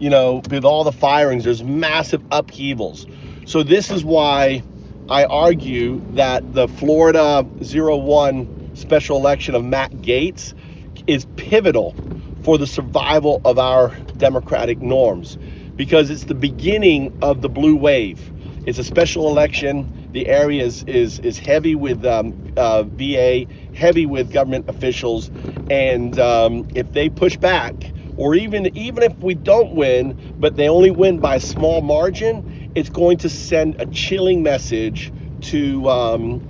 you know, with all the firings, there's massive upheavals. So this is why I argue that the Florida 01 special election of Matt Gaetz is pivotal for the survival of our democratic norms, because it's the beginning of the blue wave. It's a special election. The area is heavy with VA, heavy with government officials, and if they push back, or even if we don't win, but they only win by a small margin, it's going to send a chilling message to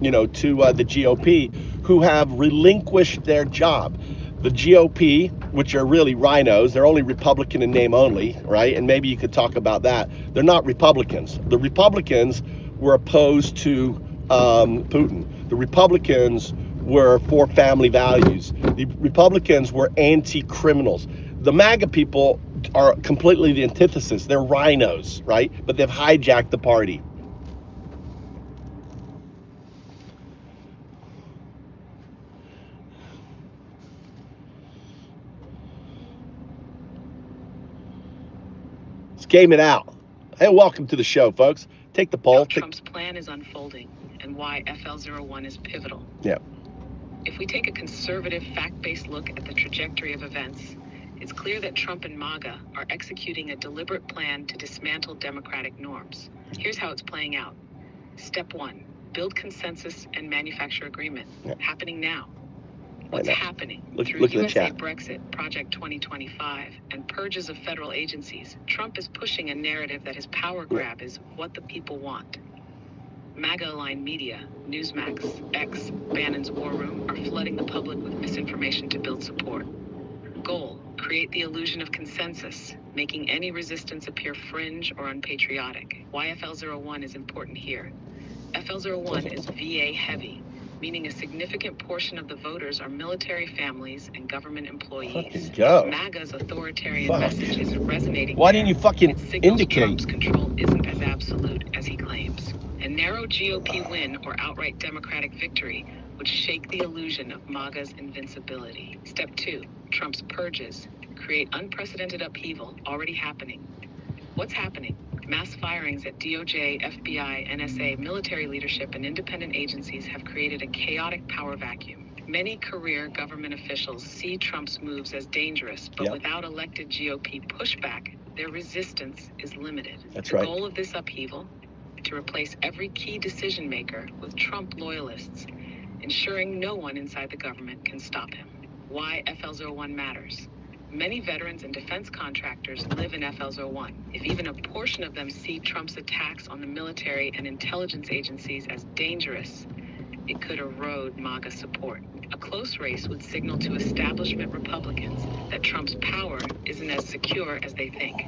you know, to the GOP, who have relinquished their job. The GOP, which are really RINOs, they're only Republican in name only, right? And maybe you could talk about that. They're not Republicans. The Republicans were opposed to Putin. The Republicans were for family values. The Republicans were anti-criminals. The MAGA people are completely the antithesis. They're RINOs, right? But they've hijacked the party. Let's game it out. Hey, welcome to the show, folks. Take the poll. How Trump's plan is unfolding and why FL01 is pivotal. Yeah. If we take a conservative, fact-based look at the trajectory of events, it's clear that Trump and MAGA are executing a deliberate plan to dismantle democratic norms. Here's how it's playing out. Step 1, build consensus and manufacture agreement. Yeah. Happening now. What's happening? Through look USA Brexit, Project 2025, and purges of federal agencies, Trump is pushing a narrative that his power grab is what the people want. MAGA-aligned media, Newsmax, X, Bannon's War Room, are flooding the public with misinformation to build support. Goal, create the illusion of consensus, making any resistance appear fringe or unpatriotic. Why FL01 is important here. FL01 is VA heavy, meaning a significant portion of the voters are military families and government employees. MAGA's authoritarian message is resonating. Why didn't you fucking indicate? Trump's control isn't as absolute as he claims. A narrow GOP win or outright Democratic victory would shake the illusion of MAGA's invincibility. Step 2, Trump's purges create unprecedented upheaval already happening. What's happening? Mass firings at DOJ, FBI, NSA, military leadership, and independent agencies have created a chaotic power vacuum. Many career government officials see Trump's moves as dangerous, but without elected GOP pushback, their resistance is limited. That's right. The goal of this upheaval? To replace every key decision maker with Trump loyalists, ensuring no one inside the government can stop him. Why FL01 matters. Many veterans and defense contractors live in FL01. If even a portion of them see Trump's attacks on the military and intelligence agencies as dangerous, it could erode MAGA support. A close race would signal to establishment Republicans that Trump's power isn't as secure as they think,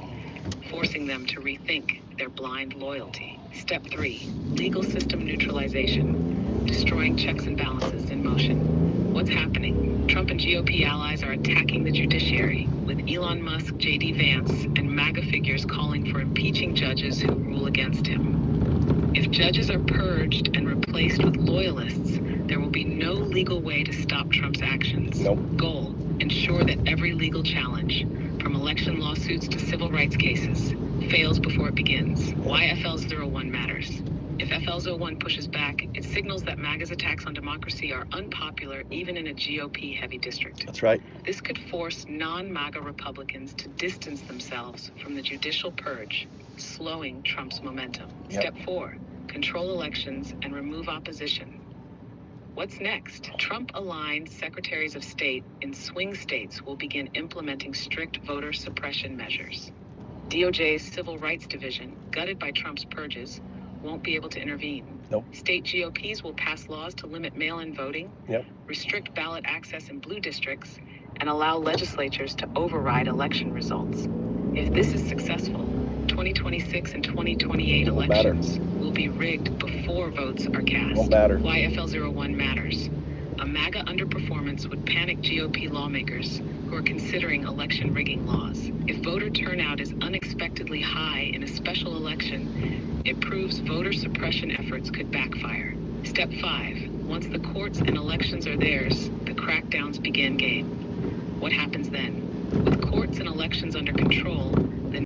forcing them to rethink their blind loyalty. Step 3, legal system neutralization, destroying checks and balances in motion. What's happening? Trump and GOP allies are attacking the judiciary, with Elon Musk, J.D. Vance, and MAGA figures calling for impeaching judges who rule against him. If judges are purged and replaced with loyalists, there will be no legal way to stop Trump's actions. Goal, ensure that every legal challenge, from election lawsuits to civil rights cases, fails before it begins. Why FL01 matters. If FL01 pushes back, it signals that MAGA's attacks on democracy are unpopular even in a GOP-heavy district. That's right. This could force non-MAGA Republicans to distance themselves from the judicial purge, slowing Trump's momentum. Step 4, control elections and remove opposition. What's next? Trump-aligned secretaries of state in swing states will begin implementing strict voter suppression measures. DOJ's Civil Rights Division, gutted by Trump's purges, won't be able to intervene. State GOPs will pass laws to limit mail-in voting, restrict ballot access in blue districts, and allow legislatures to override election results. If this is successful, 2026 and 2028 elections will be rigged before votes are cast. Why FL01 matters. A MAGA underperformance would panic GOP lawmakers who are considering election rigging laws. If voter turnout is unexpectedly high in a special election, it proves voter suppression efforts could backfire. Step 5. Once the courts and elections are theirs, the crackdowns begin game. What happens then? With courts and elections under control,